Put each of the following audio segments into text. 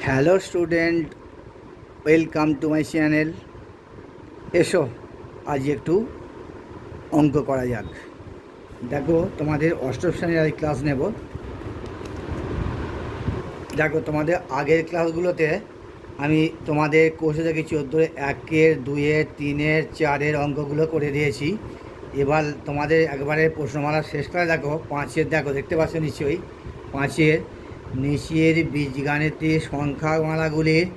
Hello student, welcome to my channel. এসো আজ একটু অঙ্ক করা যাক। দেখো, তোমাদের অষ্টম শ্রেণীর আজ ক্লাস নেব। দেখো, তোমাদের আগের ক্লাসগুলোতে আমি তোমাদের কোর্সে দেখি 14 1-এর 2-এর 3-এর 4-এর অঙ্কগুলো করে দিয়েছি। এবার তোমাদের একবারে প্রশ্নমালার শেষ করে দেখো 5-এর, দেখো দেখতে পাচ্ছ নিশ্চয়ই 5-এর নিচের বীজগাণিতিক সংখ্যামালাগুলির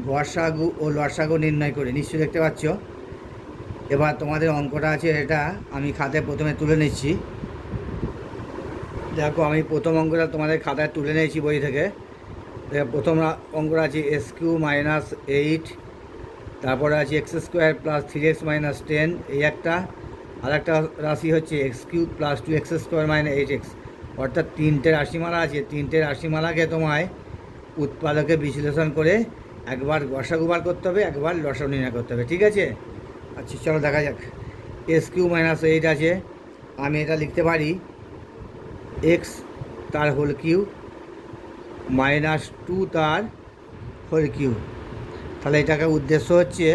গসাগু ও লসাগু নির্ণয় করে, নিশ্চয়ই দেখতে পাচ্ছ। এবার তোমাদের অঙ্কটা আছে, এটা আমি খাতায় প্রথমে তুলে নিচ্ছি। দেখো, আমি প্রথম অঙ্কটা তোমাদের খাতায় তুলে নিয়েছি বই থেকে। প্রথম অঙ্কটা আছে x³ - 8, তারপরে আছে x² + 3x - 10, এই একটা। আর একটা রাশি হচ্ছে x³ + 2x² - 8x। অর্থাৎ তিনটে রাশিমালা আছে, তিনটে রাশিমালাকে তোমায় উৎপাদকে বিশ্লেষণ করে একবার গসাগু বার করতে হবে, একবার লসাগু নির্ণয় করতে হবে। ঠিক আছে, আচ্ছা চলো দেখা যাক। x³ - 8 আছে, আমি এটা লিখতে পারি x তার হোল কিউ -2 তার হোল কিউ। তাহলে এটাকে উদ্দেশ্য হচ্ছে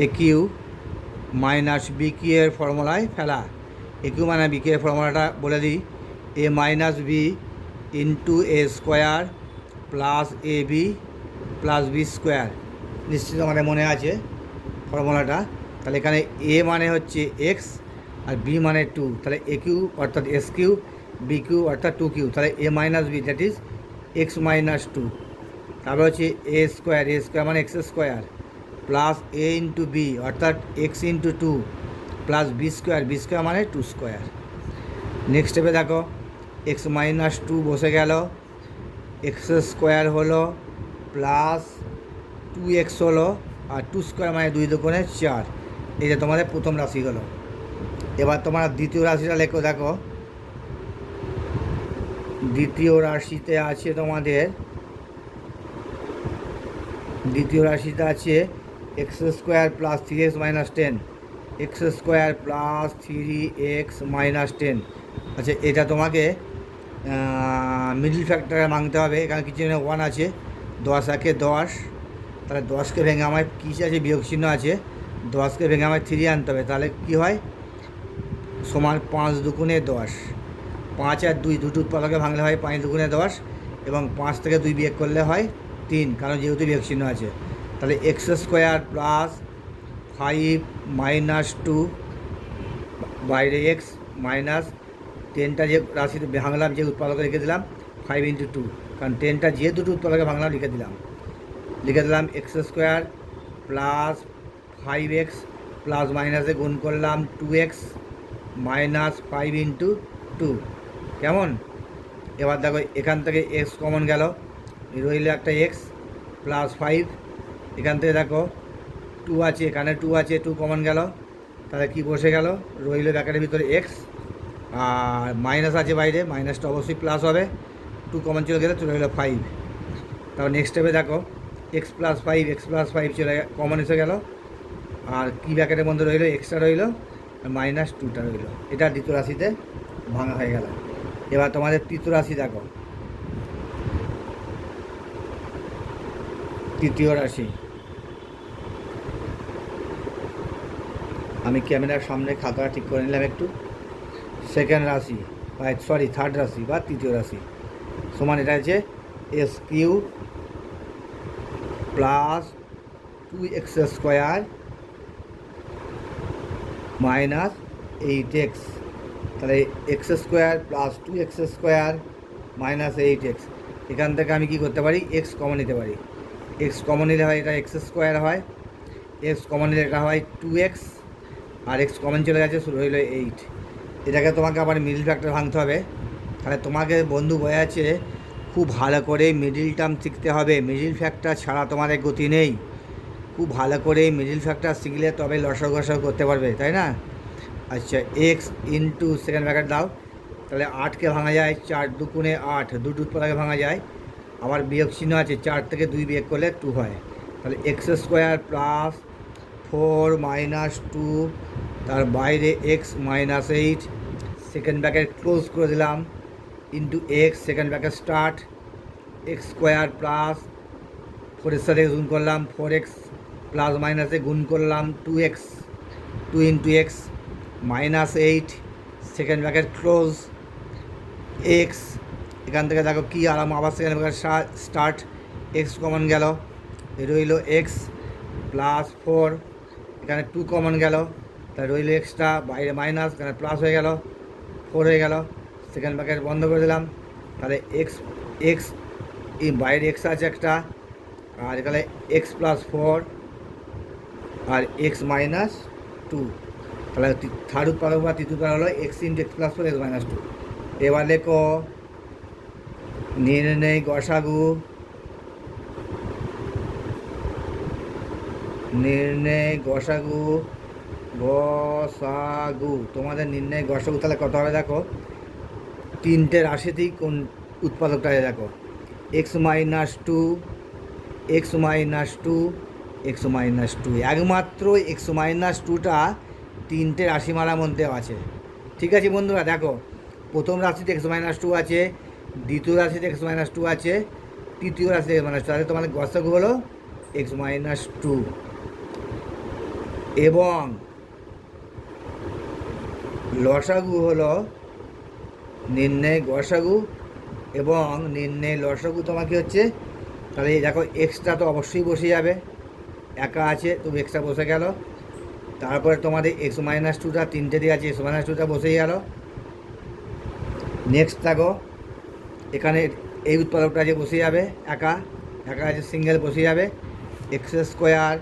a³ - b³ এর ফর্মুলায় ফেলা। a³ - b³ এর ফর্মুলাটা বলে দিই, a - b * a² + ab + b²। নিশ্চিত আমাদের মনে আছে ফর্মুলাটা। তাহলে এখানে a মানে হচ্ছে x আর b মানে 2, তাহলে a³ অর্থাৎ s³ b³ অর্থাৎ 2q, তাহলে a - b that is x - 2। তারপর হচ্ছে a² মানে x² প্লাস a * b অর্থাৎ x * 2 প্লাস b² মানে 2²। নেক্সট স্টেপে দেখো, x - 2 বসে গেল, x² হলো প্লাস 2x হলো, আর 2² মানে 2 দুগুণে 4। এই যে তোমাদের প্রথম রাশি হলো। এবার তোমরা দ্বিতীয় রাশিটা লেখো। দেখো, দ্বিতীয় রাশিতে আছে তোমাদের, দ্বিতীয় রাশিতে আছে x² + 3x - 10, x² + 3x - 10। আচ্ছা, এটা তোমাকে মিডল ফ্যাক্টরে ভাঙতে হবে। এখানে কিছু 1 আছে, 10 একে 10, তাহলে 10কে ভেঙে আমার কী আছে, বিয়োগ চিহ্ন আছে, 10কে ভেঙে আমার 3 আনতে হবে। তাহলে কী হয়, সমান 5 দুগুণে 10। 5 আর 2 দুটো উৎপাদকে ভাঙলে হয় 5 দুগুণে 10, এবং 5 থেকে 2 বিয়োগ করলে হয় 3, কারণ যেহেতু বিয়োগ চিহ্ন আছে। তাহলে x² + 5 - 2 বাইরে x মাইনাস 10টা যে রাশিতে ভাঙলাম, যে উৎপাদকে লিখে দিলাম 5 × 2, কারণ 10টা যে দুটো উৎপাদকে ভাঙলাম লিখে দিলাম x² + 5x প্লাস মাইনাসে গুণ করলাম 2x - 5 × 2। কেমন? এবার দেখো, এখান থেকে x কমন গেল, রইল একটা x প্লাস 5। এখান থেকে দেখো 2 আছে, এখানে 2 আছে, 2 কমন গেল, তাহলে কি বসে গেল, রইল ব্র্যাকেটের ভিতরে x, আর মাইনাস আছে বাইরে, মাইনাসটা অবশ্যই প্লাস হবে, 2 কমন চলে গেলে চলে গেলো 5। তারপর নেক্সট স্টেপে দেখো, x + 5 চলে কমন এসে গেল, আর কি ব্র্যাকেটের মধ্যে রইল, এক্সট্রা রইল, আর -2টা রইল। এটা দ্বিতীয় রাশিতে ভাঙা হয়ে গেল। এবার তোমাদের তৃতীয় রাশি দেখো, তৃতীয় রাশি, আমি ক্যামেরার সামনে খাতাটা ঠিক করে নিলাম একটু। সেকেন্ড রাশি থার্ড রাশি বা তৃতীয় রাশি সমান, এটা হচ্ছে s³ + 2x² - 8x। তাহলে x² + 2x² - 8x। এখান থেকে আমি কি করতে পারি, x কমন নিতে পারি। x কমন নিলে হয় এটা x² হয়, x কমন নিলে এটা হয় 2x, আর x কমন চলে গেছে, শুরু হইল 8। এটাকে তোমাকে আবার মিডল ফ্যাক্টর ভাঙতে হবে। তাহলে তোমাকে বন্ধু বোঝাচ্ছে, খুব ভালো করে মিডিল টার্ম শিখতে হবে, মিডিল ফ্যাক্টর ছাড়া তোমাদের গতি নেই। খুব ভালো করে মিডিল ফ্যাক্টর শিখলে তবে লসাগু গসাগু করতে পারবে, তাই না? আচ্ছা, x * সেকেন্ড ব্র্যাকেট দাও, তাহলে 8কে ভাঙা যায় 4 দুগুণে 8, দুটো উৎপাদকে ভাঙা যায়, আবার বিয়োগ চিহ্ন আছে, 4 থেকে 2 বিয়োগ করলে 2 হয়। তাহলে x² + 4 - 2, তার বাইরে x - 8, সেকেন্ড ব্র্যাকেট ক্লোজ করে দিলাম, into x, second bracket start, x² + 4 এর সাথে গুণ করলাম 4x প্লাস মাইনাসে গুণ করলাম 2x 2 into x minus 8 second bracket close x. এখান থেকে দেখো কী আরাম, আবার second bracket start, x common গেল, রইল এক্স প্লাস 4, এখানে 2 কমন গেল, তাই রইল এক্সটা, বাইরে মাইনাস, এখানে প্লাস হয়ে গেল, 4 হয়ে গেল, সেকেন্ড ব্র্যাকেট বন্ধ করে দিলাম। তাহলে এক্স এক্স এই বাইরে এক্স আছে একটা, আর এখানে এক্স প্লাস 4 আর এক্স মাইনাস 2। তাহলে থার্ড উৎপাদক বা তৃতীয় উৎপাদক হলো x into x plus 4 x minus 2। এবার লেখো নির্ণয় গসাগু, নির্ণয় গসাগু, গসাগু তোমাদের নির্ণয় গসাগু তাহলে কত হবে দেখো, তিনটে রাশিতেই কোন উৎপাদকটা দেখো, x minus 2 x minus 2 x minus 2, একমাত্র এক্স মাইনাস 2টা তিনটে রাশিমালার মধ্যে আছে। ঠিক আছে বন্ধুরা, দেখো প্রথম রাশিতে এক্স মাইনাস 2 আছে, দ্বিতীয় রাশিতে এক্স মাইনাস 2 আছে, তৃতীয় রাশিতে এক্স মাইনাস 2, তাহলে তোমাদের গসাগু হলো এক্স মাইনাস 2। এবং লসাগু হলো নির্ণয় গসাগু এবং নির্ণয় লসাগু তোমাকে হচ্ছে, তাহলে দেখো এক্সট্রা তো অবশ্যই বসে যাবে, একা আছে তবু এক্সট্রা বসে গেল। তারপরে তোমাদের এক্স মাইনাস 2টা তিনটে দিয়ে আছে, এক্স মাইনাস 2টা বসেই গেল। নেক্সট দেখো এখানে এই উৎপাদকটা যে বসে যাবে, একা একা আছে, সিঙ্গেল বসে যাবে, x square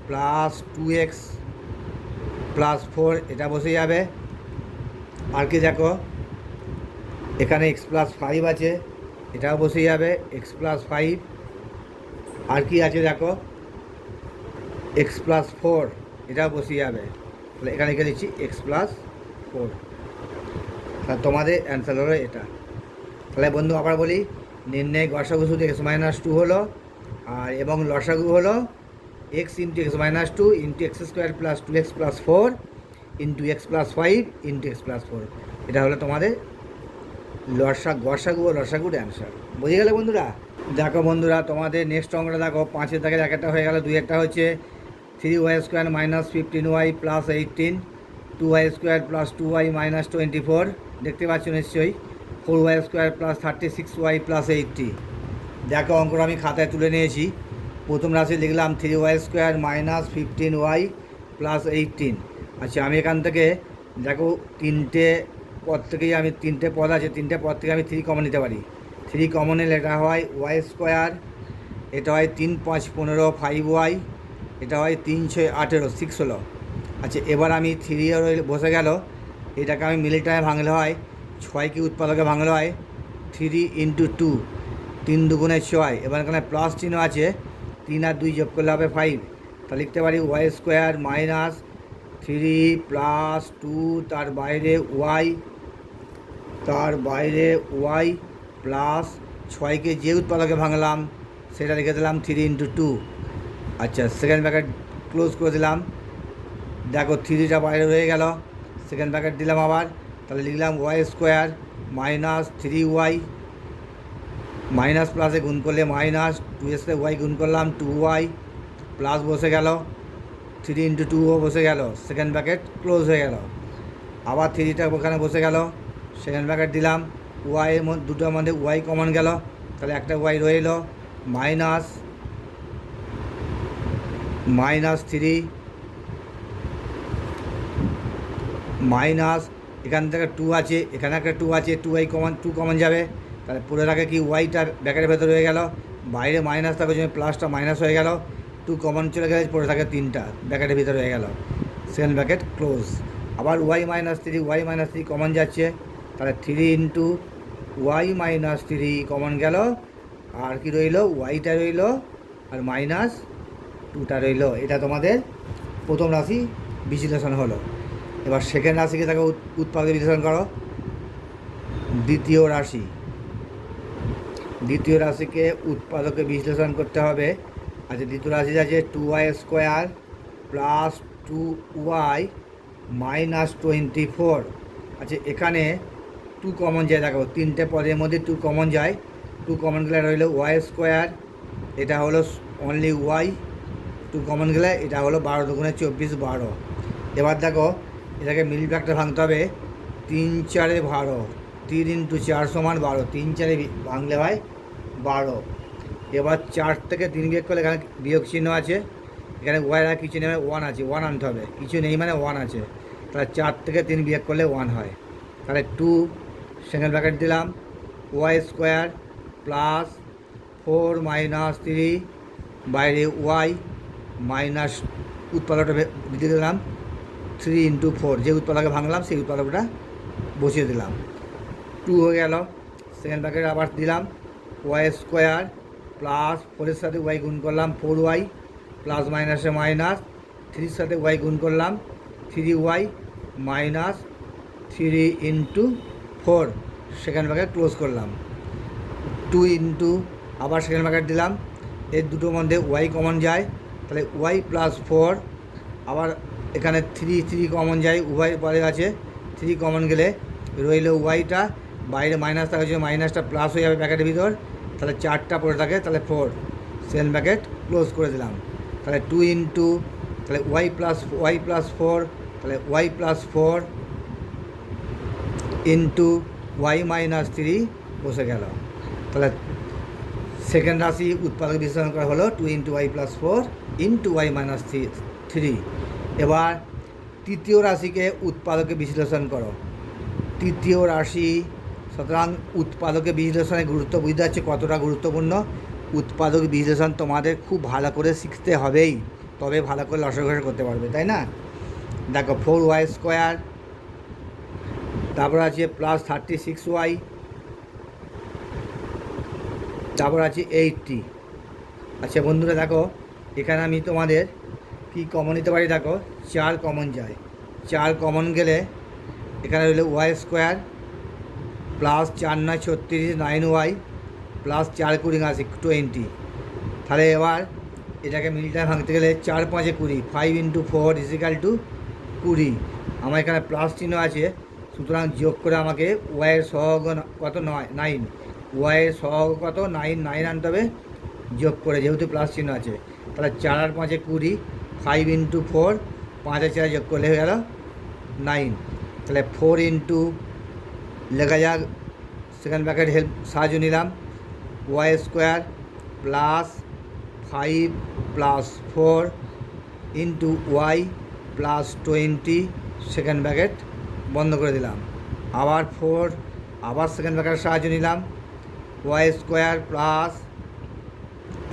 plus 2x plus 4 এটা বসে যাবে। আর কি দেখো এখানে এক্স প্লাস 5 আছে, এটাও বসে যাবে, এক্স প্লাস 5। আর কি আছে দেখো এক্স প্লাস 4 এটাও বসে যাবে, তাহলে এখানে লিখে দিচ্ছি এক্স প্লাস 4। তাহলে তোমাদের অ্যান্সার হলো এটা। তাহলে বন্ধু আবার বলি, নির্ণয় গসাগু শুধু এক্স মাইনাস 2 হলো, আর এবং লসাগু হলো x into x minus 2 into x square plus 2x plus 4 into x plus 5 into x plus 4। এটা হলো তোমাদের গসাগু ও লসাগুর অ্যান্সার। বুঝে গেলে বন্ধুরা? দেখো বন্ধুরা তোমাদের নেক্সট অঙ্কটা দেখো, 5-এর দাগের একটা হয়ে গেল, 2-একটা হচ্ছে 3y square minus 15y plus 18, 2y square plus 2y minus 24, দেখতে পাচ্ছ নিশ্চয়ই, 4y square plus 36y plus 80। দেখো অঙ্কটা আমি খাতায় তুলে নিয়েছি। প্রথম রাশি লিখলাম 3y square minus 15y plus 18। আচ্ছা আমি এখান থেকে দেখো তিনটে পদ থেকেই আমি, তিনটে পদ আছে, তিনটে পদ থেকে আমি 3 কমন নিতে পারি। 3 কমন নিলে এটা হয় y স্কোয়ার, এটা হয় 3 5 15 5y, এটা হয় 3 6 18 6 হলো। আচ্ছা এবার আমি 3 বসে গেল, এটাকে আমি মিলিটারে ভাঙলে হয় 6 কি উৎপাদকে ভাঙলে হয় 3 ইন্টু 2, 3 দুগুণে 6। এবার এখানে প্লাস চিহ্ন আছে, 3 আর 2 যোগ করলে হবে 5। তা লিখতে পারি ওয়াই স্কোয়ার মাইনাস 3 প্লাস 2 তার বাইরে ওয়াই, তার বাইরে ওয়াই প্লাস 6কে যে উৎপাদকে ভাঙলাম সেটা লিখে দিলাম 3 ইন্টু 2। আচ্ছা সেকেন্ড ব্র্যাকেট ক্লোজ করে দিলাম, দেখো 3টা বাইরে রয়ে গেল, সেকেন্ড ব্র্যাকেট দিলাম আবার, তাহলে লিখলাম Y square minus 3y, minus প্লাসে গুণ করলে মাইনাস, 2 এর সাথে ওয়াই গুণ করলাম 2y প্লাস বসে গেল, 3 ইন্টু 2ও বসে গেল, সেকেন্ড ব্র্যাকেট ক্লোজ হয়ে গেল। আবার 3টা ওখানে বসে গেল, সেকেন্ড ব্র্যাকেট দিলাম, ওয়াইয়ের মধ্যে দুটোর মধ্যে ওয়াই কমন গেল, তাহলে একটা ওয়াই রইল, মাইনাস মাইনাস 3 মাইনাস, এখান থেকে 2 আছে, এখানে একটা 2 আছে, 2y কমন, 2 কমন যাবে, তাহলে পুরো থাকে কি ওয়াইটা ব্র্যাকেটের ভেতরে হয়ে গেল, বাইরে মাইনাস থাকে ওই জন্য প্লাসটা মাইনাস হয়ে গেল, 2 কমন চলে গেলে পড়ে থাকে 3টা ব্র্যাকেটের ভিতরে হয়ে গেল, সেকেন্ড ব্র্যাকেট ক্লোজ। আবার ওয়াই মাইনাস 3 কমন যাচ্ছে, তাহলে 3 ইন্টু ওয়াই মাইনাস 3 কমন গেল, আর কি রইল ওয়াইটা রইল আর মাইনাস 2টা রইল। এটা তোমাদের প্রথম রাশি বিশ্লেষণ হলো। এবার সেকেন্ড রাশিকে তাকে উৎপাদকে বিশ্লেষণ করো। দ্বিতীয় রাশিকে উৎপাদকে বিশ্লেষণ করতে হবে। আচ্ছা দ্বিতীয় রাশি আছে 2y square plus 2y minus 24। আচ্ছা এখানে 2 কমন যায়, দেখো তিনটে পদের মধ্যে 2 কমন যায়, 2 কমন গেলে রইল ওয়াই স্কোয়ার এটা হলো অনলি ওয়াই, টু কমন গেলে এটা হলো 12 দুগুণে 24, 12। এবার দেখো এটাকে মিডল ফ্যাক্টর ভাঙতে হবে, 3 4 12, 3 ইন্টু 4 সমান 12, 3 4 ভাঙলে হয় 12। এবার 4 থেকে 3 বিয়োগ করলে এখানে বিয়োগ চিহ্ন আছে, এখানে ওয়াইয়ের আর কিছু নেই, 1 আছে, 1 আনতে হবে, কিছু নেই মানে 1 আছে, তাহলে 4 থেকে 3 বিয়োগ করলে 1 হয়। তাহলে 2 সেকেন্ড ব্র্যাকেট দিলাম, ওয়াই স্কোয়ার প্লাস 4 মাইনাস 3 বাইরে ওয়াই মাইনাস উৎপাদকটা দিতে দিলাম 3 ইন্টু 4, যে উৎপাদকে ভাঙলাম সেই উৎপাদকটা বসিয়ে দিলাম, 2 হয়ে গেল। সেকেন্ড ব্র্যাকেট আবার দিলাম, ওয়াই স্কোয়ার প্লাস 4-এর সাথে ওয়াই গুণ করলাম 4y প্লাস মাইনাসে মাইনাস, 3-র সাথে ওয়াই গুণ করলাম 3y minus 3 into 4, second bracket close করলাম, 2 ইন্টু আবার সেকেন্ড ব্র্যাকেট দিলাম, এর দুটোর মধ্যে ওয়াই কমন যায়, তাহলে ওয়াই প্লাস 4, আবার এখানে 3 কমন যায়, উভয় পরে আছে, 3 কমন গেলে রইল ওয়াইটা, বাইরে মাইনাস থাকার জন্য মাইনাসটা প্লাস হয়ে যাবে ব্র্যাকেটের ভিতর, তাহলে 4টা পড়ে থাকে, তাহলে 4, সেকেন্ড ব্র্যাকেট ক্লোজ করে দিলাম। তাহলে 2 ইন্টু তাহলে ওয়াই প্লাস 4, তাহলে Y plus 4 into Y minus 3 বসে গেল। তাহলে সেকেন্ড রাশি উৎপাদক বিশ্লেষণ করা হলো 2 into y plus 4 into Y minus 3। এবার তৃতীয় রাশিকে উৎপাদকে বিশ্লেষণ করো। তৃতীয় রাশি, সুতরাং উৎপাদকে বিশ্লেষণের গুরুত্ব বুঝতে পারছে কতটা গুরুত্বপূর্ণ। উৎপাদক বিশ্লেষণ তোমাদের খুব ভালো করে শিখতে হবেই, তবে ভালো করে লসাগু করতে পারবে, তাই না? দেখো 4y স্কোয়ার, তারপর আছে প্লাস 36y, তারপর আছে 80। আচ্ছা বন্ধুরা দেখো এখানে আমি তোমাদের কি কমন নিতে পারি, দেখো 4 কমন যায়, 4 কমন গেলে এখানে রইল Y square plus 4 9 36 9y plus 4 20 80 20। তাহলে এবার এটাকে মিলটায় ভাঙতে গেলে 4 5 20, 5 ইন্টু 4 ইজিক্যাল টু 20। আমার এখানে প্লাস চিহ্ন আছে, সুতরাং যোগ করে আমাকে ওয়াইয়ের সহগ কত 9, ওয়াইয়ের সহগ কত 9 আনতে হবে যোগ করে, যেহেতু প্লাস চিহ্ন আছে। তাহলে 4 আর 5 20, 5 ইন্টু 4, 5 আর 4 যোগ করলে হয়ে গেল 9। তাহলে 4 ইন্টু লেখা যাক, সেকেন্ড ব্র্যাকেট হেল্প সাহায্য নিলাম, y square plus 5 plus 4 into y plus 20, second bracket বন্ধ করে দিলাম, আবার 4, আবার সেকেন্ড ব্র্যাকেট সাহায্য নিলাম, ওয়াই স্কোয়ার প্লাস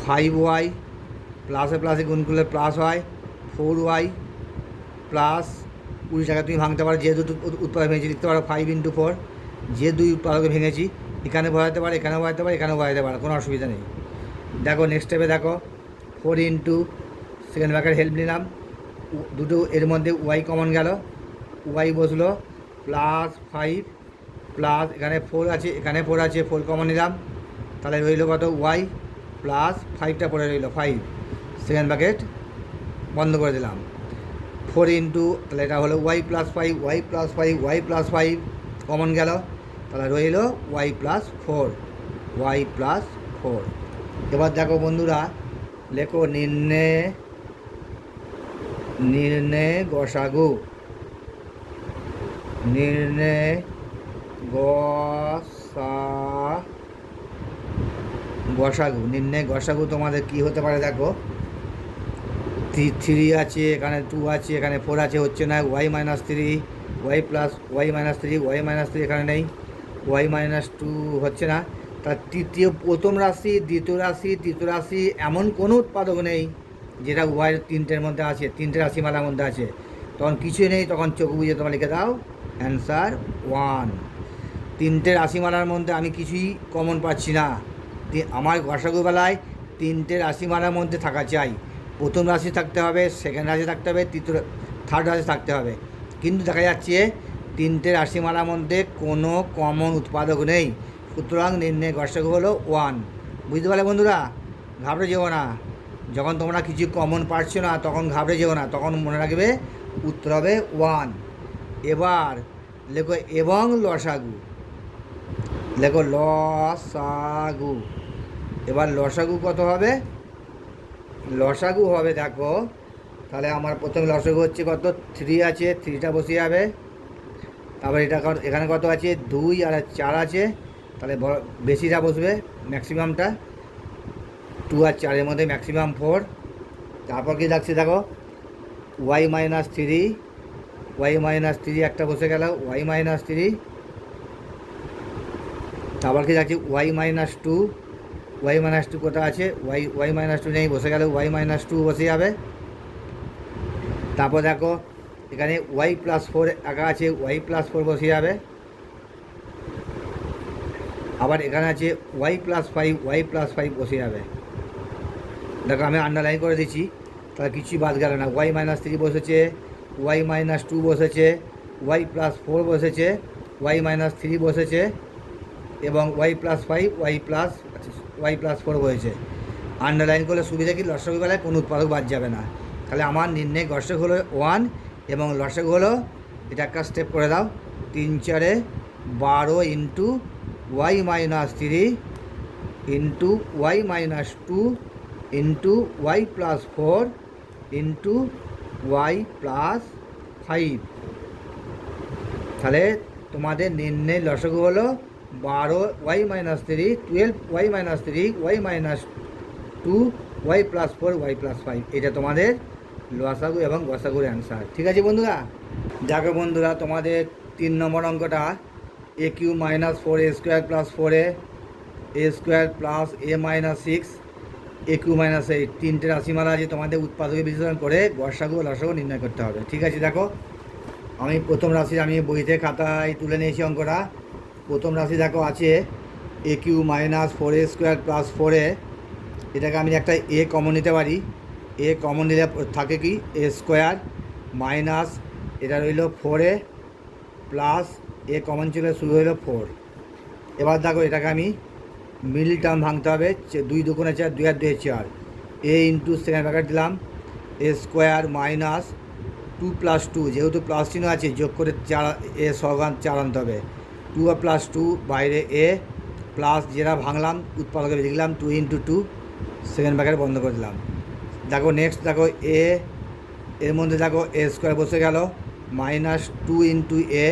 5y প্লাসে প্লাসে গুণ করলে প্লাস হয় 4y প্লাস 20 টাকা তুমি ভাঙতে পারো, যে দুটো উৎপাদক ভেঙেছি লিখতে পারো 5 ইন্টু 4, যে দুই উৎপাদকে ভেঙেছি এখানে বসাতে পারে, এখানেও বসাতে পারে, এখানেও বসাতে পারে, কোনো অসুবিধা নেই। দেখো নেক্সট স্টেপে দেখো 4 ইন্টু সেকেন্ড ব্র্যাকেট হেল্প নিলাম, দুটো এর মধ্যে ওয়াই কমন গেল, ওয়াই বসলো প্লাস 5 প্লাস এখানে 4 আছে, এখানে 4 আছে, 4 কমন নিলাম, তাহলে রইল কত ওয়াই প্লাস 5টা পড়ে রইল 5, সেকেন্ড ব্র্যাকেট বন্ধ করে দিলাম, 4 ইন্টু তাহলে এটা হলো y plus 5, y plus 5, y plus 5 common গেল, তাহলে রইল ওয়াই প্লাস 4, ওয়াই প্লাস 4। এবার দেখো বন্ধুরা লেখো নির্ণয় গসাগু, নির্ণয় গসাগু তোমাদের কি হতে পারে, দেখো 3 আছে, এখানে 2 আছে, এখানে 4 আছে, হচ্ছে না, y minus 3, y plus y minus 3, y minus 3 এখানে নেই, ওয়াই মাইনাস 2 হচ্ছে না। তার প্রথম রাশি, দ্বিতীয় রাশি, তৃতীয় রাশি এমন কোনো উৎপাদক নেই যেটা ওয়াইয়ের 3টের মধ্যে আছে, 3টে রাশিমালার মধ্যে আছে, তখন কিছুই নেই, তখন চোখ বুঝে তোমার লিখে দাও অ্যান্সার 1। 3টে রাশিমালার মধ্যে আমি কিছুই কমন পাচ্ছি না, আমার গসাগুবেলায় 3টে রাশিমালার মধ্যে থাকা চাই, প্রথম রাশি থাকতে হবে, সেকেন্ড রাশি থাকতে হবে, থার্ড রাশি থাকতে হবে, কিন্তু দেখা যাচ্ছে 3টে রাশিমালার মধ্যে কোনো কমন উৎপাদক নেই, সুতরাং নির্ণয় গসাগু হলো 1। বুঝতে পারলে বন্ধুরা? ঘাবড়ে যেও না, যখন তোমরা কিছু কমন পারছো না তখন ঘাবড়ে যেও না, তখন মনে রাখবে উত্তর হবে 1। এবার লেখো এবং লসাগু, লেখো লসাগু, এবার লসাগু কত হবে? লসাগু হবে দেখো, তাহলে আমার প্রথমে লসাগু হচ্ছে কত, 3 আছে, 3টা বসে যাবে। তারপর এখানে কত আছে, 2 আর 4 আছে, তাহলে বেশিটা বসবে, ম্যাক্সিমামটা 2 আর 4-এর মধ্যে ম্যাক্সিমাম 4। তারপর কি লাগছে দেখো, y-3 একটা বসে গেল, y-3। তারপর কি লাগছে y-2 কোথায় আছে, y-2 নেই, বসে গেল, y-2 বসে যাবে। তারপর দেখো এখানে y+4 একা আছে, y+4 বসে যাবে। আবার এখানে আছে y+5 বসে যাবে। দেখো আমি আন্ডারলাইন করে দিচ্ছি, তাহলে কিছুই বাদ গেল না। y-3 বসেছে, y-2 বসেছে, y+4 বসেছে, y-3 বসেছে এবং y+5 y+4 বসেছে। আন্ডারলাইন করলে সুবিধা কি, লসাগু বেলায় কোনো উৎপাদক বাদ যাবে না। তাহলে আমার নির্ণয় গসাগু হলো 1 এবং লসাগু হলো, এটা একটা স্টেপ করে দাও, 3×4 12 into y-3 into y-2 into y+4 into y+5। তাহলে তোমাদের নির্ণয় লসাগু হলো 12 y-3 12 y-3 y-2 y+4 y+5। এটা তোমাদের লসাগু এবং গসাগুর অ্যান্সার। ঠিক আছে বন্ধুরা? দেখো বন্ধুরা, তোমাদের 3 নম্বর অঙ্কটা a³ - 4a² + 4a² + a-6 a³-8 তিনটে রাশিমালা আছে, তোমাদের উৎপাদকে বিশ্লেষণ করে গসাগু ও লসাগু নির্ণয় করতে হবে। ঠিক আছে? দেখো আমি প্রথম রাশি আমি বইতে খাতায় তুলে নিয়েছি অঙ্কটা। প্রথম রাশি দেখো আছে a³ - 4a² + 4a। এটাকে আমি একটা এ কমন নিতে পারি। এ কমন নিলে থাকে কি, a² মাইনাস এটা রইল 4a প্লাস এ কমন ছিল, শুরু হইল 4। এবার দেখো এটাকে আমি মিডল টার্ম ভাঙতে হবে, 2 × 2 = 4, 2 আর 2 = 4, এ ইন্টু সেকেন্ড ব্র্যাকেট দিলাম a² মাইনাস 2 + 2, যেহেতু প্লাস চিহ্ন আছে যোগ করে 4 এ সগান 4 আনতে হবে, 2 আর +2 বাইরে এ প্লাস যেটা ভাঙলাম উৎপাদকে লিখলাম 2 × 2, সেকেন্ড ব্র্যাকেট বন্ধ করে দিলাম। দেখো নেক্সট দেখো এর মধ্যে দেখো a² বসে গেল, -2 × a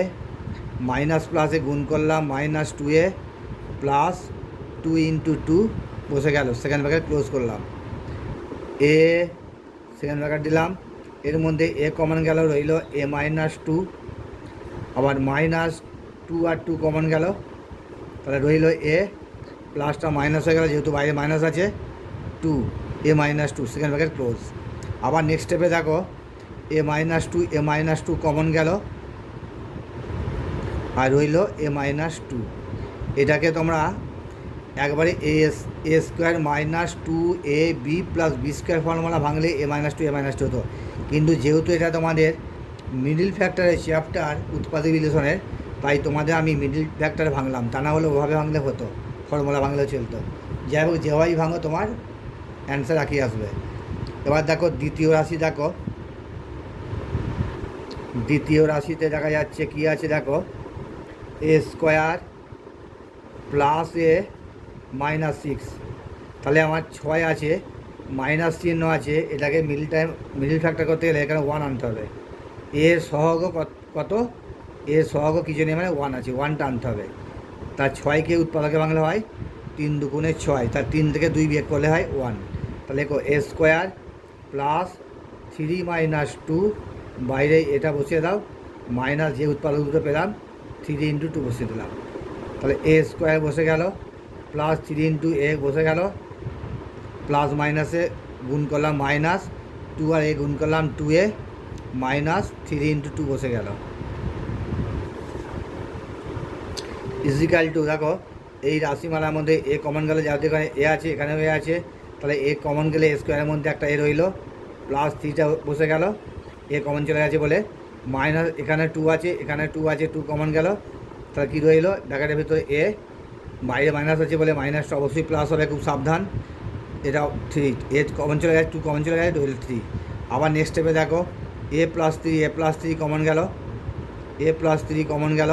মাইনাস প্লাসে গুণ করলাম -2a প্লাস 2 × 2 বসে গেল, সেকেন্ড ব্র্যাকেট ক্লোজ করলাম, এ সেকেন্ড ব্র্যাকেট দিলাম। এর মধ্যে এ কমন গেল, রইল a-2, আবার -2 আর 2 কমন গেল, তাহলে রইল এ, প্লাসটা মাইনাস হয়ে গেল যেহেতু বাইরে মাইনাস আছে, 2 a-2 সেকেন্ড ব্র্যাকেট ক্লোজ। আবার নেক্সট স্টেপে দেখো a-2 কমন গেল আর রইল a-2। এটাকে তোমরা একবারে a² - 2ab + b² ফর্মুলা ভাঙলে a-2 হতো, কিন্তু যেহেতু এটা তোমাদের মিডিল ফ্যাক্টরের চ্যাপ্টার উৎপাদক বিশ্লেষণের, তাই তোমাদের আমি মিডিল ফ্যাক্টরে ভাঙলাম, তা না হলে ওভাবে ভাঙলে হতো, ফর্মুলা ভাঙলে চলতো। যাই হোক, যেভাবেই ভাঙো তোমার অ্যান্সার একই আসবে। এবার দেখো দ্বিতীয় রাশি, দেখো দ্বিতীয় রাশিতে দেখা যাচ্ছে কি আছে, দেখো a² + a-6, তাহলে আমার 6 আছে, মাইনাস চিহ্ন আছে, এটাকে মিডিল ফ্যাক্টর করতে গেলে এখানে 1 আনতে হবে। এর সহগ কত, এর সহগ কিছু নেই, মানে 1 আছে, 1টা আনতে হবে। তার 6কে উৎপাদকে বাংলা হয় 3 × 2 = 6, তার 3 থেকে 2 বিয়োগ করলে হয় 1। তাহলে a² প্লাস 3 - 2, বাইরে এটা বসিয়ে দাও, মাইনাস যে উৎপাদক দুটো পেলাম 3 × 2 বসিয়ে দিলাম, তাহলে a² বসে গেল, প্লাস 3 × a বসে গেল, প্লাস মাইনাসে গুণ করলাম -2 আর এ গুণ করলাম 2a মাইনাস 3 × 2 বসে গেল, ইজিক্যাল টু। দেখো এই রাশিমালার মধ্যে এ কমন গেলে, যাদের এখানে এ আছে এখানেও এ আছে, তাহলে এ কমন গেলে a² মধ্যে একটা এ রইল, প্লাস 3টা বসে গেল, এ কমন চলে গেছে বলে, মাইনাস এখানে 2 আছে, এখানে 2 আছে, 2 কমন গেল, তাহলে কী রইল, ব্র্যাকেটের ভিতরে এ, বাইরে মাইনাস আছে বলে মাইনাসটা অবশ্যই প্লাস হবে, খুব সাবধান। এটা 3, এ কমন চলে গেছে, 2 কমন চলে গেছে, রইল 3। আবার নেক্সট স্টেপে দেখো a+3 কমন গেল, a+3 কমন গেল,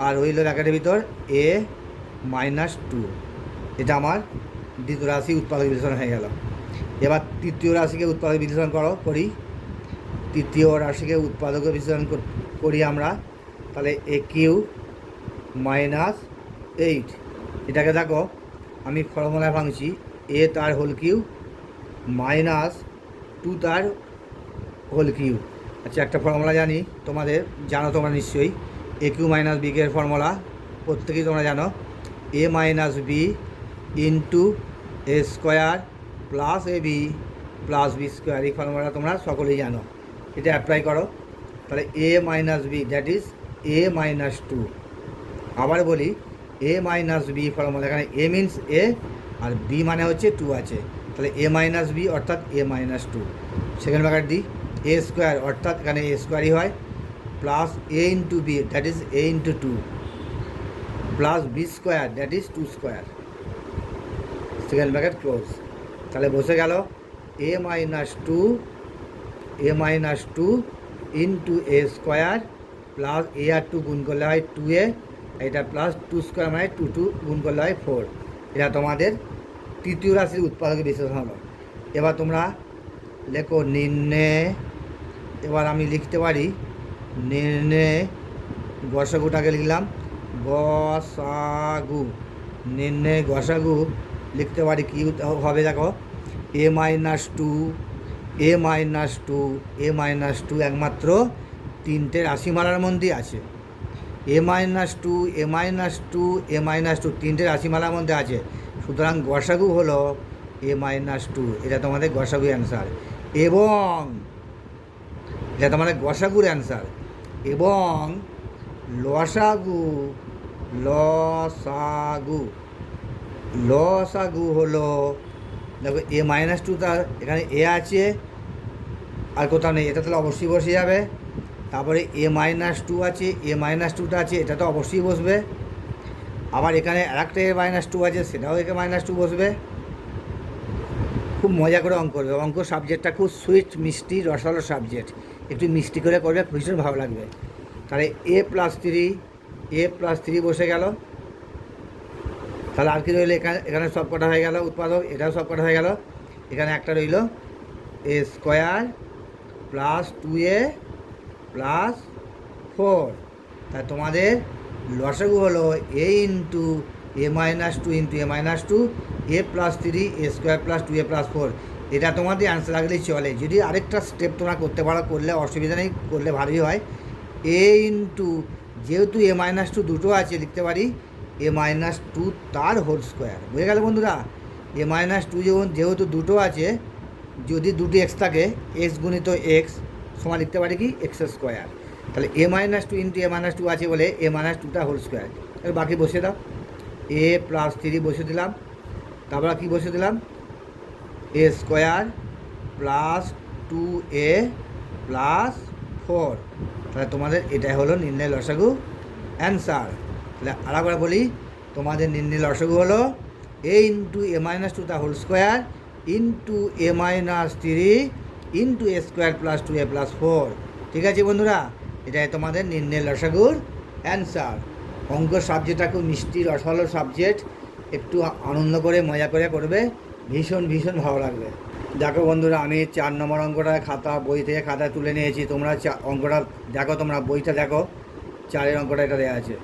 আর রইল ব্র্যাকেটের ভিতর a-2। এটা আমার দ্বিতীয় রাশি উৎপাদক বিশ্লেষণ হয়ে গেল। এবার তৃতীয় রাশিকে উৎপাদক বিশ্লেষণ করি। তৃতীয় রাশিকে উৎপাদক বিশ্লেষণ করি আমরা। তাহলে AQ মাইনাস 8, এটাকে দেখো আমি ফর্মুলায় ভাঙছি, A তার হোল কিউ মাইনাস 2 তার হোল কিউ। আচ্ছা, একটা ফর্মুলা জানি, তোমাদের জানো তোমরা নিশ্চয়ই, AQ মাইনাস BQ এর ফর্মুলা প্রত্যেকেই তোমরা জানো, A minus B into A square plus AB plus B square. এই ফর্মুলাটা তোমরা সকলেই জানো, এটা অ্যাপ্লাই করো। তাহলে A minus B that is A minus 2। আবার বলি, A মাইনাস B ফর্মুলা, এখানে A মিনস A আর B মানে হচ্ছে 2 আছে, তাহলে A মাইনাস B অর্থাৎ A মাইনাস 2। সেকেন্ড ব্র্যাকেট দিই, A স্কোয়ার অর্থাৎ এখানে A স্কোয়ারই হয়, plus A into B that is A into 2 plus B square that is 2 square. Second bracket close. তাহলে বসে গেল A minus 2 into A square plus A আর 2 গুণ করলে হয় 2A, এটা প্লাস 2 স্কোয়ার মানে 2 গুণ করলে হয় 4। এটা তোমাদের তৃতীয় রাশির উৎপাদক বিশ্লেষণ হলো। এবার তোমরা লেখো নির্ণয়। এবার আমি লিখতে পারি নির্ণয় গসাগুটাকে লিখলাম গসাগু। নির্ণয় গসাগু লিখতে পারি কি হবে দেখো, A মাইনাস 2 একমাত্র তিনটে রাশিমালার মধ্যেই আছে। A মাইনাস 2 তিনটে রাশিমালার মধ্যে আছে, সুতরাং গসাগু হলো A মাইনাস 2। এটা তোমাদের গসাগু অ্যান্সার, এবং এটা তোমাদের গসাগুর অ্যান্সার। এবং লসাগু হলো, দেখো A মাইনাস 2 তার এখানে A আছে আর কোথাও নেই, এটা তাহলে অবশ্যই বসে যাবে। তারপরে A মাইনাস 2 আছে, A মাইনাস 2টা আছে, এটা তো অবশ্যই বসবে। আবার এখানে আরেকটা A মাইনাস 2 আছে, সেটাও একে মাইনাস 2 বসবে। খুব মজা করে অঙ্ক করবে, অঙ্ক সাবজেক্টটা খুব সুইট মিষ্টি রসালো সাবজেক্ট, একটু মিষ্টি করে করবে, ভীষণ ভালো লাগবে। তাহলে A প্লাস 3 বসে গেল। তাহলে আর কি রইল, এখানে সব কটা হয়ে গেল উৎপাদক, এটাও সব কটা হয়ে গেল। এখানে একটা রইল A square plus 2A plus 4। তা তোমাদের লসাগু হলো A into A minus 2 into A minus 2, A plus 3 A square plus 2A plus 4। এটা তোমাদের অ্যান্সার লাগলেই চলে। যদি আরেকটা স্টেপ তোমরা করতে পারো, করলে অসুবিধা নেই, করলে ভালোই হয়। A ইন্টু, যেহেতু A মাইনাস 2 দুটো আছে, লিখতে পারি A মাইনাস 2 তার হোল স্কোয়ার। বুঝে গেল বন্ধুরা? A মাইনাস 2 যেহেতু দুটো আছে, যদি দুটো এক্স থাকে, এক্স গুণিত এক্স সমান লিখতে পারি কি এক্স স্কোয়ার। তাহলে A minus 2 into A minus 2 আছে বলে A মাইনাস 2টা হোল স্কোয়ার। এবার বাকি বসিয়ে দাও, A প্লাস 3 বসিয়ে দিলাম। তারপর কী বসিয়ে দিলাম, A square plus 2A plus 4। তাহলে তোমাদের এটাই হলো নির্ণয় লসাগু অ্যান্সার। তাহলে আরেকবার বলি, তোমাদের নির্ণয় লসাগু হলো A ইন্টু A মাইনাস 2 তার whole square into A minus 3 into A square plus 2A plus 4। ঠিক আছে বন্ধুরা, এটাই তোমাদের নির্ণয় লসাগুর অ্যান্সার। অঙ্ক সাবজেক্টটা খুব মিষ্টি রসালো সাবজেক্ট, একটু আনন্দ করে মজা করে করবে, ভীষণ ভালো লাগবে। দেখো বন্ধুরা, আমি 4 নম্বর অঙ্কটা বই থেকে খাতায় তুলে নিয়েছি। তোমরা অঙ্কটা দেখো, তোমরা বইটা দেখো, 4-এর অঙ্কটা এটা দেওয়া আছে।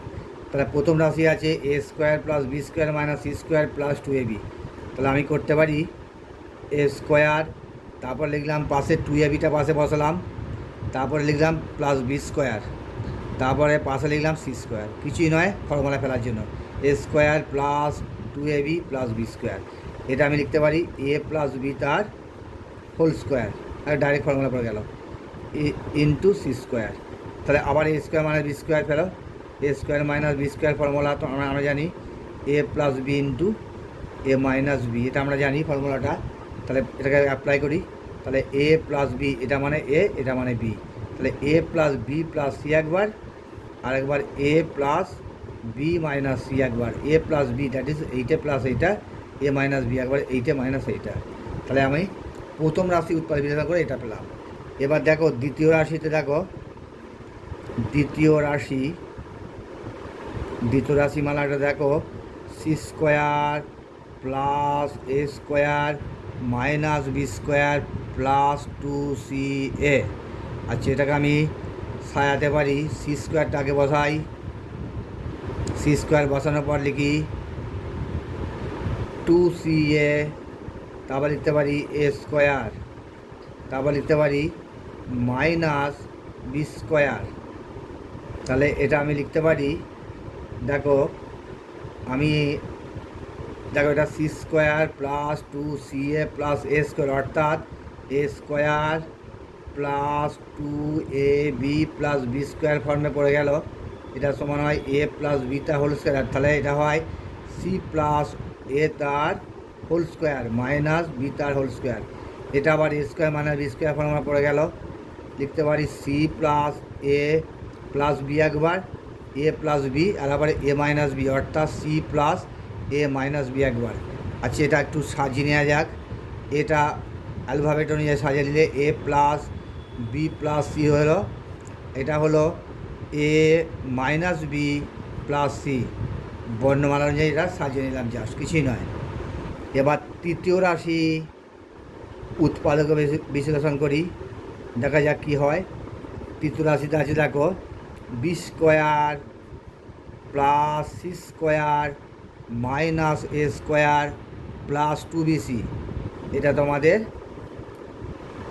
তাহলে প্রথম রাশি আছে A square plus B square minus C square plus 2AB। তাহলে আমি করতে পারি A স্কোয়ার, তারপর লিখলাম পাশে 2ABটা পাশে বসালাম, তারপরে লিখলাম প্লাস B স্কোয়ার, তারপরে পাশে লিখলাম C স্কোয়ার। কিছুই নয়, ফর্মুলা ফেলার জন্য A square plus 2AB plus B square. এটা আমি লিখতে পারি A প্লাস B তার হোল স্কোয়ার, আর ডাইরেক্ট ফর্মুলা পড়ে গেল ইন্টু C স্কোয়ার। তাহলে আবার A square minus B square fellow, A square minus B square formula তো আমরা জানি A plus B into A minus B, এটা আমরা জানি ফর্মুলাটা। তাহলে এটাকে অ্যাপ্লাই করি। তাহলে A প্লাস B, এটা মানে A, এটা মানে B। তাহলে A plus B plus C একবার, আর একবার A plus B minus C একবার। A plus B that is এইটা প্লাস এইটা, A মাইনাস B একবার, এইটা মাইনাস এইটা। তাহলে আমি প্রথম রাশি উৎপাদক বিশ্লেষণ করে এটা পেলাম। এবার দেখো দ্বিতীয় রাশিতে, দেখো দ্বিতীয় রাশিমালাটা দেখো C square plus a square minus b square plus 2ca। আচ্ছা, এটাকে আমি সাজাতে পারি। সি স্কোয়ারটাকে বসাই, সি স্কোয়ার বসানোর পর লিখি 2ca, তারপর লিখতে পারি এ স্কোয়ার, তারপর লিখতে পারি মাইনাস বি স্কোয়ার। তাহলে এটা আমি লিখতে পারি, দেখো এটা c square plus 2ca plus a square, অর্থাৎ a square plus 2ab plus b square ফর্মে পড়ে গেল। এটা সমান হয় এ প্লাস বিটা হোল স্কোয়ার। তাহলে এটা হয় সি প্লাস এ তার হোল স্কোয়ার মাইনাস বি তার হোল স্কোয়ার। এটা আবার a square minus b square ফর্মে পড়ে গেল। লিখতে পারি c plus a plus b একবার, এ প্লাস বি, আর আবার এ মাইনাস বি, অর্থাৎ সি প্লাস এ মাইনাস বি একবার। আচ্ছা, এটা একটু সাজিয়ে নেওয়া যাক। এটা অ্যালফাবেট অনুযায়ী সাজিয়ে নিলে এ প্লাস বি প্লাস সি হলো, এটা হলো এ মাইনাস বি প্লাস সি। বর্ণমালা অনুযায়ী এটা সাজিয়ে নিলাম, জাস্ট কিছুই নয়। এবার তৃতীয় রাশি উৎপাদক বিশ্লেষণ করি, দেখা যাক কী হয়। তৃতীয় রাশিতে আছে দেখো b square plus c square minus a square plus 2bc। এটা তোমাদের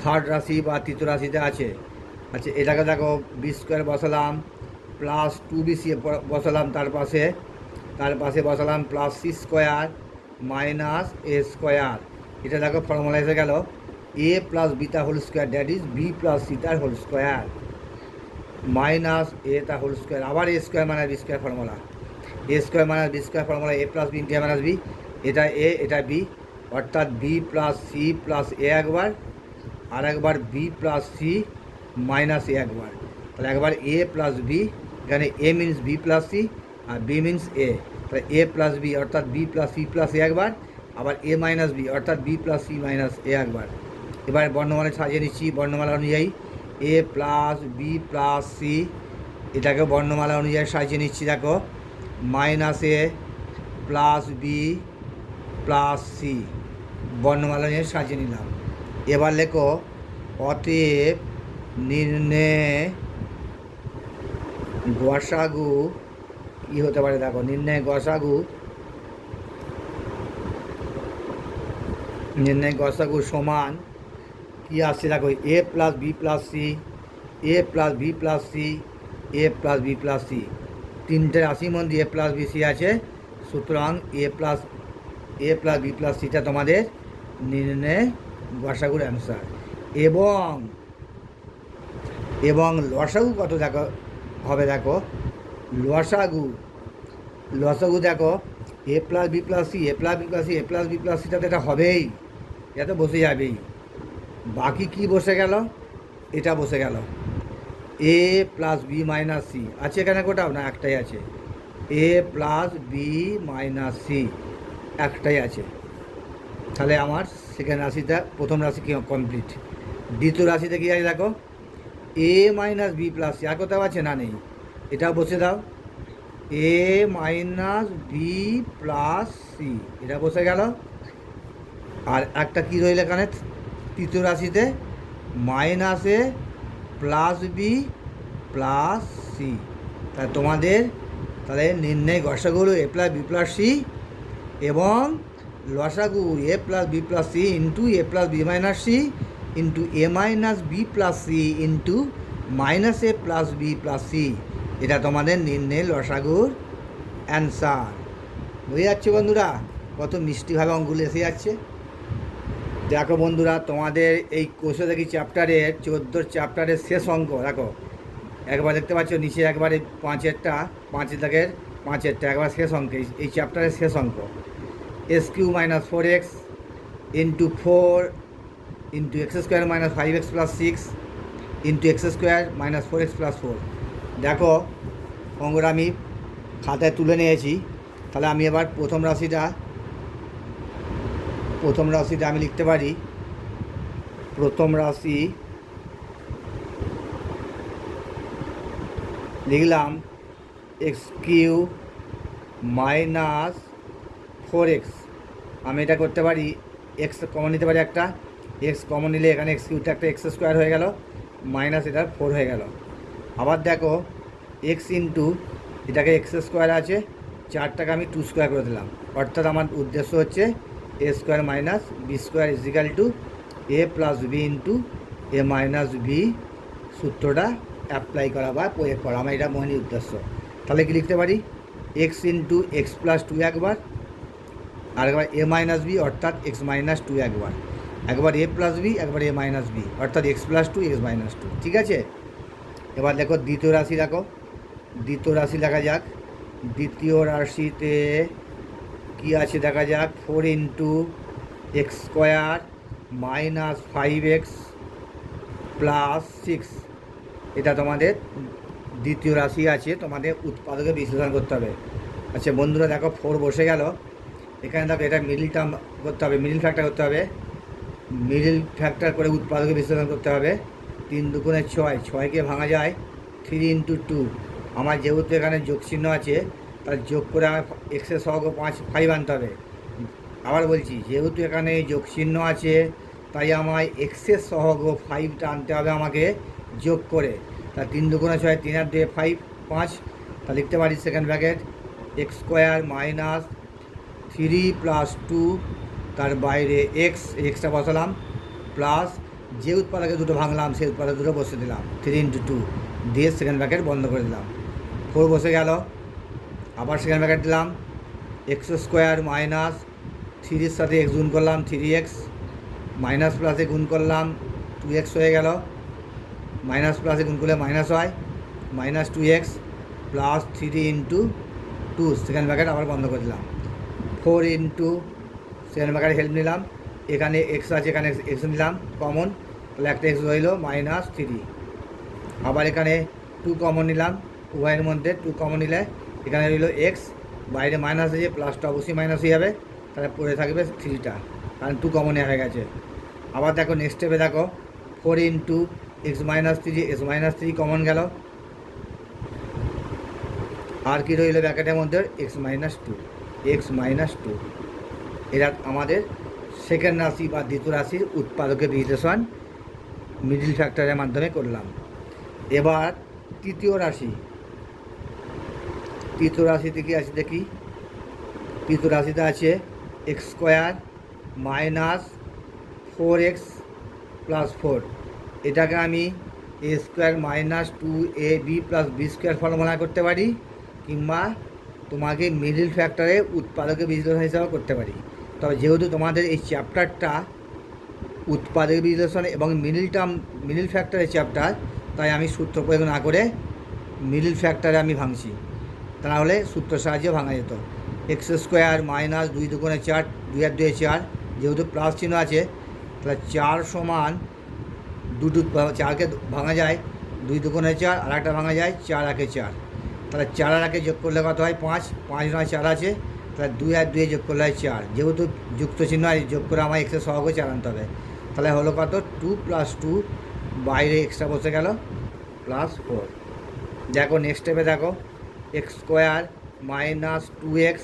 থার্ড রাশি বা তৃতীয় রাশিতে আছে। আচ্ছা, এটাকে দেখো বি স্কোয়ার বসালাম প্লাস 2bc বসালাম, তার পাশে বসালাম plus c square minus a square. এটা দেখো ফর্মুলা এসে গেল এ প্লাস বিটা whole square, that is b plus সিটার হোল স্কোয়ার মাইনাস এ তা হোল স্কোয়ার। আবার a square minus b square formula, a square minus b square formula a plus b into a minus b. এটা a, এটা b, অর্থাৎ b plus c plus a একবার, আর একবার b plus c minus এ একবার। তাহলে একবার এ প্লাস বি, এখানে a means B plus C R B means a. তাহলে এ প্লাস বি অর্থাৎ b plus c plus a একবার, আবার এ মাইনাস বি অর্থাৎ বি প্লাস সি মাইনাস এ একবার। এবার বর্ণমালা সাজিয়ে নিচ্ছি বর্ণমালা অনুযায়ী। এ প্লাস বি প্লাস সি, এটাকে বর্ণমালা অনুযায়ী সাজিয়ে নিচ্ছি। দেখো minus a plus b plus C, বর্ণমালা অনুযায়ী সাজিয়ে নিলাম। এবার লেখো অতএব নির্ণয় গসাগু কী হতে পারে। দেখো নির্ণয় গসাগু সমান কী আসছে, দেখো এ প্লাস বি প্লাস সি, এ প্লাস বি প্লাস সি, এ প্লাস বি প্লাস সি। তিনটে রাশির মধ্যে এ প্লাস বি সি আছে, সুতরাং এ প্লাস বি প্লাস সিটা তোমাদের নির্ণয় গসাগুর অ্যান্সার। এবং লসাগু কত দেখো হবে, দেখো লসাগু দেখো এ প্লাস বি প্লাস সি, এ প্লাস বি প্লাস সি, এ প্লাস বি প্লাস সিটা তো এটা হবেই, এটা তো বসে যাবেই। বাকি কি বসে গেল, এটা বসে গেল a plus b minus C. আছে এখানে কোটাও না, একটাই আছে, এ প্লাস বি মাইনাস সি একটাই আছে। তাহলে আমার সেকেন্ড রাশিটা, প্রথম রাশি কমপ্লিট। দ্বিতীয় রাশিতে কী আছে দেখো এ মাইনাস বি প্লাস সি, আর কোথাও আছে না, নেই, এটাও বসে দাও এ মাইনাস বি প্লাস সি, এটা বসে গেল। আর একটা কী রইল এখানে তৃতীয় রাশিতে minus a plus b plus c. তা তোমাদের তাহলে নির্ণয় গসাগু হলো a plus b plus c, এবং লসাগু a plus b plus c into a plus b minus c into a minus b plus c into minus a plus b plus c. এটা তোমাদের নির্ণয় লসাগুর অ্যান্সার। বুঝে যাচ্ছে বন্ধুরা কত মিষ্টিভাবে অঙ্কগুলো এসে যাচ্ছে। দেখো বন্ধুরা, তোমাদের এই কোষে দেখি চ্যাপ্টারের 14 চ্যাপ্টারের শেষ অঙ্ক দেখো, একবার দেখতে পাচ্ছ নিচে একবারে পাঁচের দাগের পাঁচেরটা একবার শেষ অঙ্ক, এই চ্যাপ্টারের শেষ অঙ্ক। S Q minus 4x into 4 into x square minus 5x plus 6 into x square minus 4x plus 4। দেখো অঙ্কটা আমি খাতায় তুলে নিয়েছি। তাহলে আমি এবার প্রথম রাশিটা আমি লিখতে পারি। প্রথম রাশি লিখলাম এক্স কিউ মাইনাস 4x আমি এটা করতে পারি, এক্স কমন নিতে পারি একটা, এক্স কমন নিলে এখানে এক্স কিউবটা একটা এক্স স্কোয়ার হয়ে গেল, মাইনাস এটা 4 হয়ে গেল। আবার দেখো এক্স ইন্টু এটাকে এক্স স্কোয়ার আছে, 4টাকে আমি 2 স্কোয়ার করে দিলাম, অর্থাৎ আমার উদ্দেশ্য হচ্ছে a square minus b square equal to a plus b into a minus b, সূত্রটা অ্যাপ্লাই করা বা প্রয়োগ করা, আমার এটা মূল উদ্দেশ্য। তাহলে কি লিখতে পারি, এক্স ইন্টু এক্স প্লাস 2 একবার, আর একবার এ মাইনাস বি অর্থাৎ এক্স মাইনাস 2 একবার, একবার এ প্লাস বি, একবার এ মাইনাস বি অর্থাৎ এক্স প্লাস 2 এক্স মাইনাস 2। ঠিক আছে, এবার দেখো দ্বিতীয় রাশি দেখো, দ্বিতীয় রাশি দেখা যাক। দ্বিতীয় রাশিতে কি আছে দেখা যাক, 4 into x square minus 5x plus 6, এটা তোমাদের দ্বিতীয় রাশি আছে, তোমাদের উৎপাদকে বিশ্লেষণ করতে হবে। আচ্ছা বন্ধুরা দেখো 4 বসে গেল, এখানে দেখো এটা মিডিল টার্ম করতে হবে, মিডিল ফ্যাক্টর করতে হবে, মিডিল ফ্যাক্টর করে উৎপাদকে বিশ্লেষণ করতে হবে। 3 দুগুণে 6, 6কে ভাঙা যায় 3 ইন্টু 2, আমার যেহেতু এখানে যোগ চিহ্ন আছে তার যোগ করে আমার এক্সের সহগ 5 আনতে হবে। আবার বলছি, যেহেতু এখানে যোগ চিহ্ন আছে তাই আমায় এক্সের সহগ 5টা আনতে হবে আমাকে যোগ করে। তা 3 দুগুণে 6, 3 আর 2 5, 5। তা লিখতে পারি second bracket x square minus 3 plus 2, তার বাইরে এক্সটা বসালাম, প্লাস যে উৎপাদকে দুটো ভাঙলাম সেই উৎপাদক দুটো বসে দিলাম 3 ইন্টু 2 দিয়ে সেকেন্ড ব্র্যাকেট বন্ধ করে দিলাম। 4 বসে গেল, আবার সেকেন্ড ব্র্যাকেট দিলাম, এক্স স্কোয়ার মাইনাস 3-এর সাথে এক্স গুণ করলাম 3x, মাইনাস প্লাসে গুণ করলাম 2x হয়ে গেল, মাইনাস প্লাসে গুণ করলে মাইনাস হয়, minus 2x plus 3 into 2 second bracket আবার বন্ধ করে দিলাম। 4 ইন্টু সেকেন্ড ব্র্যাকেট হেল্প নিলাম, এখানে এক্স আছে এখানে এক্স নিলাম কমন, তাহলে একটা এক্স রইল মাইনাস 3। আবার এখানে 2 কমন নিলাম, উভয়ের মধ্যে 2 কমন নিলে এখানে রইল এক্স, বাইরে মাইনাস আছে প্লাসটা অবশ্যই মাইনাস হয়ে যাবে, তাহলে পড়ে থাকবে 3টা, কারণ 2 কমনে হয়ে গেছে। আবার দেখো নেক্সট স্টেপে দেখো 4 into x minus 3, x minus 3 common গেল, আর কি রইল ব্র্যাকেটের মধ্যে এক্স মাইনাস 2, এক্স মাইনাস 2। এরা আমাদের সেকেন্ড রাশি বা দ্বিতীয় রাশির উৎপাদকের বিশ্লেষণ মিডিল ফ্যাক্টরের মাধ্যমে করলাম। এবার তৃতীয় রাশি, তৃতীয় রাশিতে কি আছে দেখি, তৃতীয় রাশিতে আছে x square minus 4x plus 4, এটাকে আমি a square minus 2ab plus b square formula করতে পারি, কিংবা তোমাকে মিডিল ফ্যাক্টরে উৎপাদকের বিশ্লেষণ হিসাবে করতে পারি। তবে যেহেতু তোমাদের এই চ্যাপ্টারটা উৎপাদক বিশ্লেষণ এবং মিডিল ফ্যাক্টরের চ্যাপ্টার, তাই আমি সূত্র প্রয়োগ না করে মিডিল ফ্যাক্টরে আমি ভাঙছি, তাহলে সূত্র সাহায্যে ভাঙা যেত। এক্স স্কোয়ার মাইনাস 2 দুগুণে 4, 2 আর 2 4, যেহেতু প্লাস চিহ্ন আছে তাহলে 4 সমান 2, 4কে ভাঙা যায় 2 দুগুণে 4, আর একটা ভাঙা যায় 4 একে 4, তাহলে 4 আর একে যোগ করলে কত হয় 5, 5 নয় 4 আছে, তাহলে 2 আর 2 যোগ করলে হয় 4, যেহেতু যুক্ত চিহ্ন হয় যোগ করে আমার এক্সের সহগ 4 আনতে হবে, তাহলে হলো কত 2 প্লাস 2, বাইরে এক্সট্রা বসে গেল প্লাস 4। দেখো নেক্সট স্টেপে দেখো x square minus 2x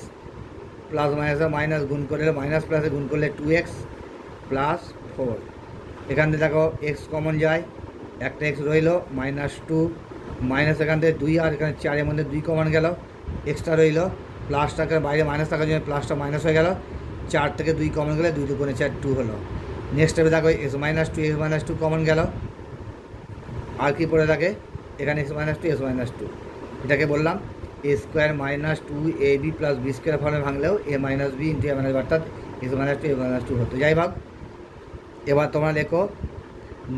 plus মাইনাসে মাইনাস গুণ করলে মাইনাস প্লাসে গুণ করলে 2x প্লাস 4, এখান থেকে দেখো এক্স কমন যায়, একটা এক্স রইল মাইনাস 2, মাইনাস এখান থেকে 2, আর এখানে 4-এর মধ্যে 2 কমন গেল, এক্সট্রা রইল, প্লাসটাকে বাইরে মাইনাস থাকার জন্য প্লাসটা মাইনাস হয়ে গেল, 4 থেকে 2 কমন গেলে 2 দুগুণে 4 2 হলো। নেক্সট স্টেপে দেখো x minus 2, x minus 2 common গেল, আর কি পড়ে থাকে এখানে এক্স মাইনাস 2, এক্স মাইনাস 2, এটাকে বললাম a square minus 2ab plus b square ফর্মে ভাঙলেও a minus b into a minus, অর্থাৎ এক্স মাইনাস 2 এক্স মাইনাস 2 হতো। যাই ভাগ, এবার তোমরা লেখো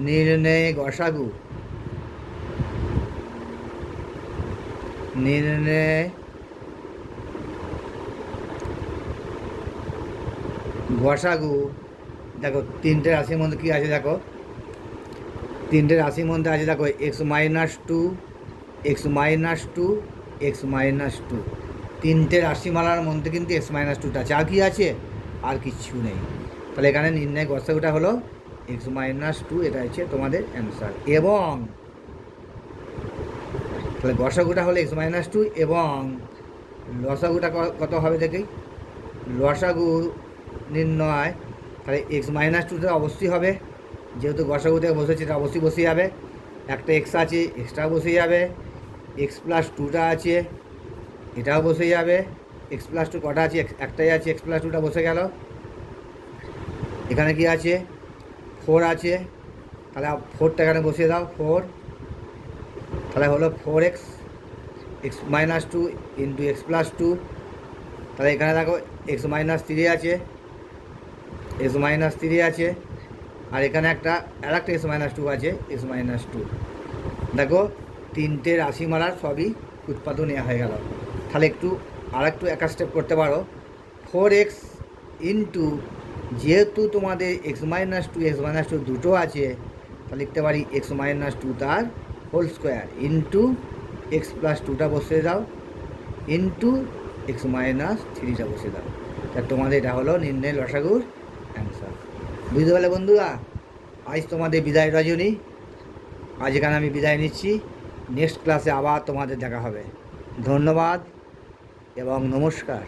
নির্ণয় গসাগু, নির্ণয় গসাগু। দেখো 3টে রাশির মধ্যে কী আছে দেখো, 3টে রাশির মধ্যে আছে দেখো x minus 2, x minus 2, x minus 2, 3টে রাশিমালার মধ্যে কিন্তু এক্স মাইনাস 2টা আছে, আর কি আছে আর কিচ্ছু নেই। তাহলে এখানে নির্ণয় গসাগুটা হলো এক্স মাইনাস 2, এটা হচ্ছে তোমাদের অ্যান্সার। এবং তাহলে গসাগুটা হলো এক্স মাইনাস 2 এবং লসাগুটা কত হবে দেখি, লসাগু নির্ণয়, তাহলে এক্স মাইনাস টুটা অবশ্যই হবে, যেহেতু গসাগুতে বসেছে এটা অবশ্যই বসে যাবে। একটা এক্স আছে, এক্সট্রা বসে যাবে। এক্স প্লাস টুটা আছে, এটাও বসে যাবে। এক্স প্লাস টু কটা আছে? একটাই আছে, এক্স প্লাস টুটা বসে গেল। এখানে কি আছে? 4 আছে, তাহলে 4টা এখানে বসিয়ে দাও, 4। তাহলে হলো 4x x minus two into x plus two. তাহলে এখানে দেখো এক্স মাইনাস 3 আছে, এক্স মাইনাস 3 আছে, আর এখানে আর একটা এক্স মাইনাস টু আছে, এক্স মাইনাস টু। দেখো তিনটে রাশি মারার সবই উৎপাদন নেওয়া হয়ে গেল। তাহলে একটু একা স্টেপ করতে পারো। 4x ইন্টু, যেহেতু তোমাদের এক্স মাইনাস টু দুটো আছে, তাহলে লিখতে পারি এক্স মাইনাস টু তার whole square into x plus টুটা বসিয়ে দাও ইন্টু এক্স মাইনাস থ্রিটা বসিয়ে দাও। তা তোমাদের এটা হলো নির্ণয় লসাগুর অ্যান্সার। বুঝতে পারলে বন্ধুরা? আজ তোমাদের বিদায় রজনী। আজ এখানে আমি বিদায় নিচ্ছি। নেক্সট ক্লাসে আবার তোমাদের দেখা হবে। ধন্যবাদ এবং নমস্কার।